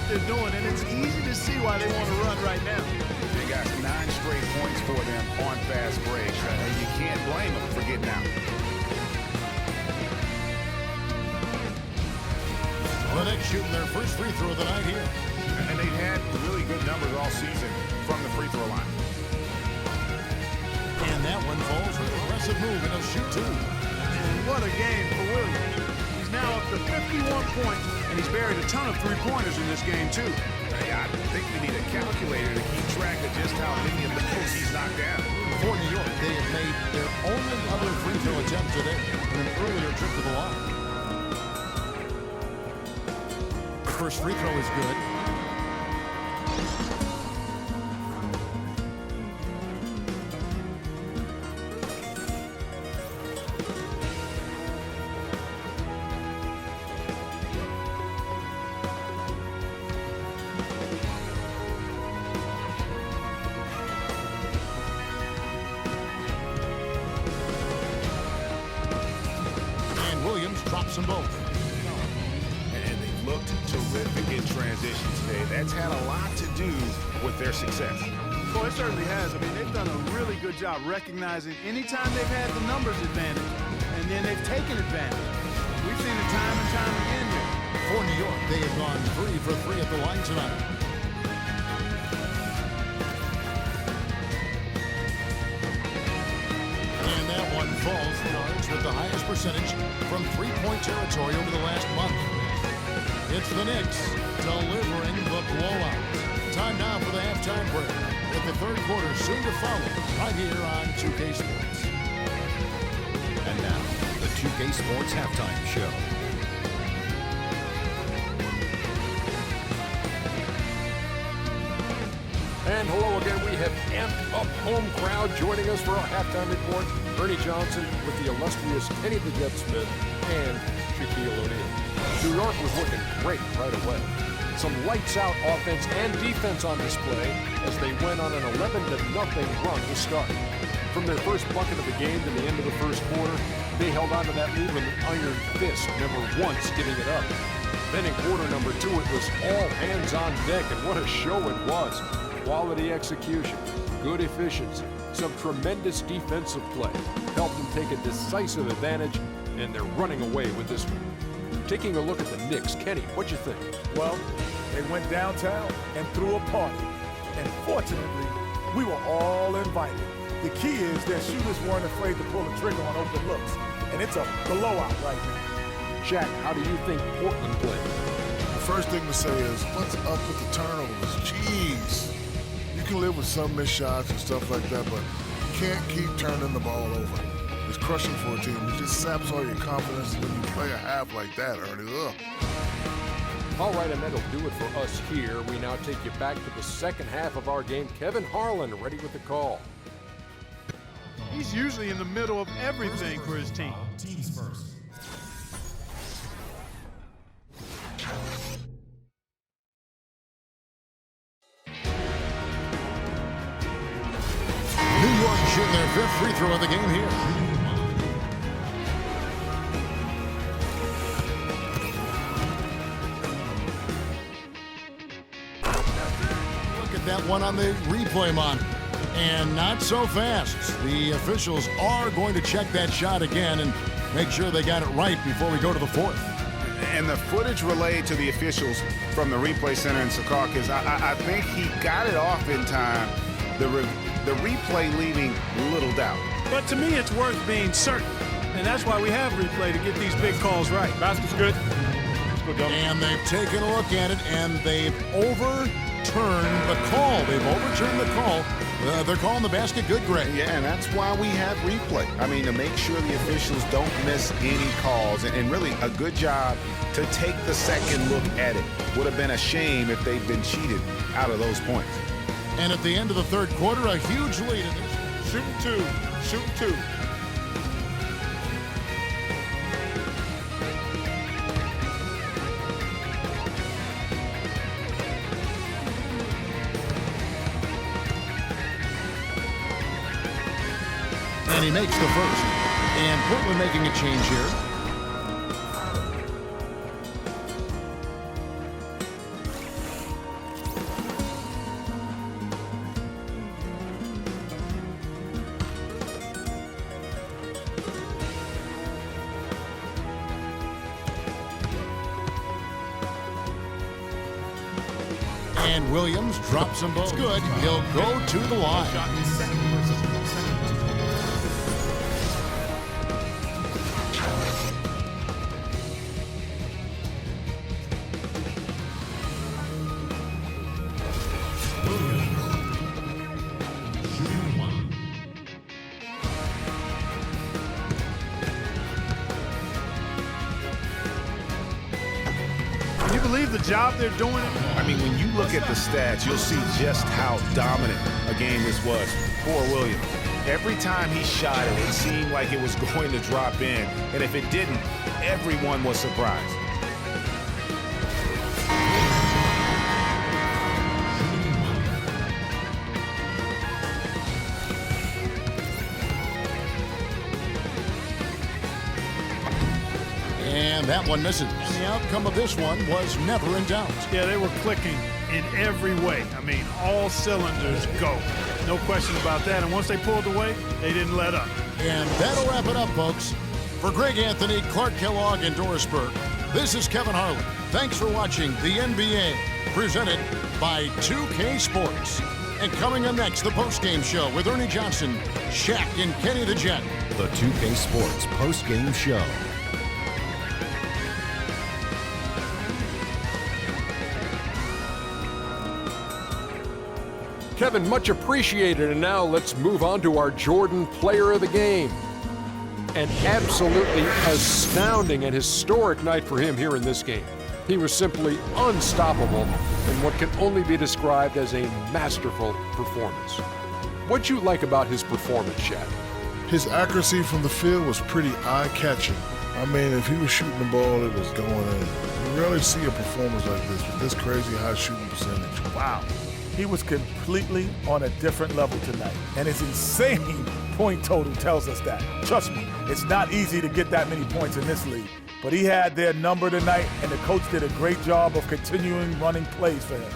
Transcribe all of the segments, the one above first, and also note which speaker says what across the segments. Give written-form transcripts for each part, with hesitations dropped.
Speaker 1: they're doing, and it's easy to see why they want to run right now.
Speaker 2: They got 9 straight points for them on fast breaks. You can't blame them for getting out.
Speaker 3: The Knicks shooting their first free throw of the night here.
Speaker 2: And they've had really good numbers all season from the free throw line.
Speaker 3: And that one falls with an aggressive move, and he'll shoot 2.
Speaker 1: And what a game for Williams. He's now up to 51 points, and he's buried a ton of three-pointers in this game, too.
Speaker 2: Yeah, I think we need a calculator to keep track of just how many of those he's knocked down.
Speaker 3: For New York, they have made their only other free throw attempt today in an earlier trip to the line. The first free throw is good. Drops them both.
Speaker 2: And they've looked terrific in transition today. That's had a lot to do with their success.
Speaker 1: Well, it certainly has. I mean, they've done a really good job recognizing anytime they've had the numbers advantage, and then they've taken advantage. We've seen it time and time again here.
Speaker 3: For New York, they have gone 3 for 3 at the line tonight. And that one falls large with the highest percentage from three-point territory over the last month. It's the Knicks delivering the blowout. Time now for the halftime break, with the third quarter soon to follow right here on 2K Sports.
Speaker 4: And now, the 2K Sports Halftime Show.
Speaker 5: And hello again. We have amped up home crowd joining us for our halftime report. Ernie Johnson with the illustrious Kenny the Jet Smith and Shaquille O'Neal. New York was looking great right away. Some lights-out offense and defense on display as they went on an 11-0 run to start. From their first bucket of the game to the end of the first quarter, they held on to that lead with an iron fist, never once giving it up. Then in quarter number 2, it was all hands on deck, and what a show it was. Quality execution, good efficiency, some tremendous defensive play helped them take a decisive advantage, and they're running away with this one. Taking a look at the Knicks, Kenny, what'd you think?
Speaker 6: Well, they went downtown and threw a party, and fortunately, we were all invited. The key is their shooters weren't afraid to pull the trigger on open looks, and it's a blowout right now.
Speaker 5: Shaq, how do you think Portland played?
Speaker 7: The first thing to say is, what's up with the turnovers? Jeez. You can live with some missed shots and stuff like that, but you can't keep turning the ball over. It's crushing for a team. It just saps all your confidence when you play a half like that, Ernie. Ugh.
Speaker 5: All right, and that'll do it for us here. We now take you back to the second half of our game. Kevin Harlan ready with the call.
Speaker 1: He's usually in the middle of everything for his team.
Speaker 4: Teams first.
Speaker 3: New York shooting their 5th free throw of the game here. Look at that one on the replay monitor. And not so fast. The officials are going to check that shot again and make sure they got it right before we go to the 4th.
Speaker 2: And the footage relayed to the officials from the replay center in Secaucus, I think he got it off in time. The replay leaving little doubt.
Speaker 1: But to me, it's worth being certain. And that's why we have replay, to get these big calls right. Basket's good.
Speaker 3: And they've taken a look at it, and they've overturned the call. They've overturned the call. They're calling the basket good, Greg.
Speaker 2: Yeah, and that's why we have replay. I mean, to make sure the officials don't miss any calls. And really, a good job to take the second look at it. Would have been a shame if they'd been cheated out of those points.
Speaker 3: And at the end of the third quarter, a huge lead in this.
Speaker 6: Shooting 2, shooting 2.
Speaker 3: And he makes the first. And Portland making a change here. And Williams drops them both. Good. He'll go to the line.
Speaker 1: Can you believe the job they're doing?
Speaker 2: I mean, when you look at the stats, you'll see just how dominant a game this was for Williams. Every time he shot it, it seemed like it was going to drop in. And if it didn't, everyone was surprised.
Speaker 3: And that one misses. And the outcome of this one was never in doubt.
Speaker 1: Yeah, they were clicking in every way. I mean, all cylinders go. No question about that. And once they pulled away, they didn't let up.
Speaker 3: And that'll wrap it up, folks. For Greg Anthony, Clark Kellogg, and Doris Burke, this is Kevin Harlan. Thanks for watching the NBA, presented by 2K Sports. And coming up next, the postgame show with Ernie Johnson, Shaq, and Kenny the Jet.
Speaker 4: The 2K Sports postgame show.
Speaker 5: Kevin, much appreciated. And now let's move on to our Jordan Player of the Game. An absolutely astounding and historic night for him here in this game. He was simply unstoppable in what can only be described as a masterful performance. What'd you like about his performance, Shaq?
Speaker 7: His accuracy from the field was pretty eye-catching. I mean, if he was shooting the ball, it was going in. You rarely see a performance like this with this crazy high shooting percentage.
Speaker 6: Wow. He was completely on a different level tonight. And his insane point total tells us that. Trust me, it's not easy to get that many points in this league. But he had their number tonight, and the coach did a great job of continuing running plays for him.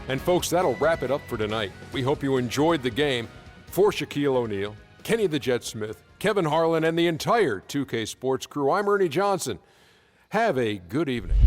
Speaker 5: And folks, that'll wrap it up for tonight. We hope you enjoyed the game. For Shaquille O'Neal, Kenny the Jet Smith, Kevin Harlan, and the entire 2K Sports crew, I'm Ernie Johnson. Have a good evening.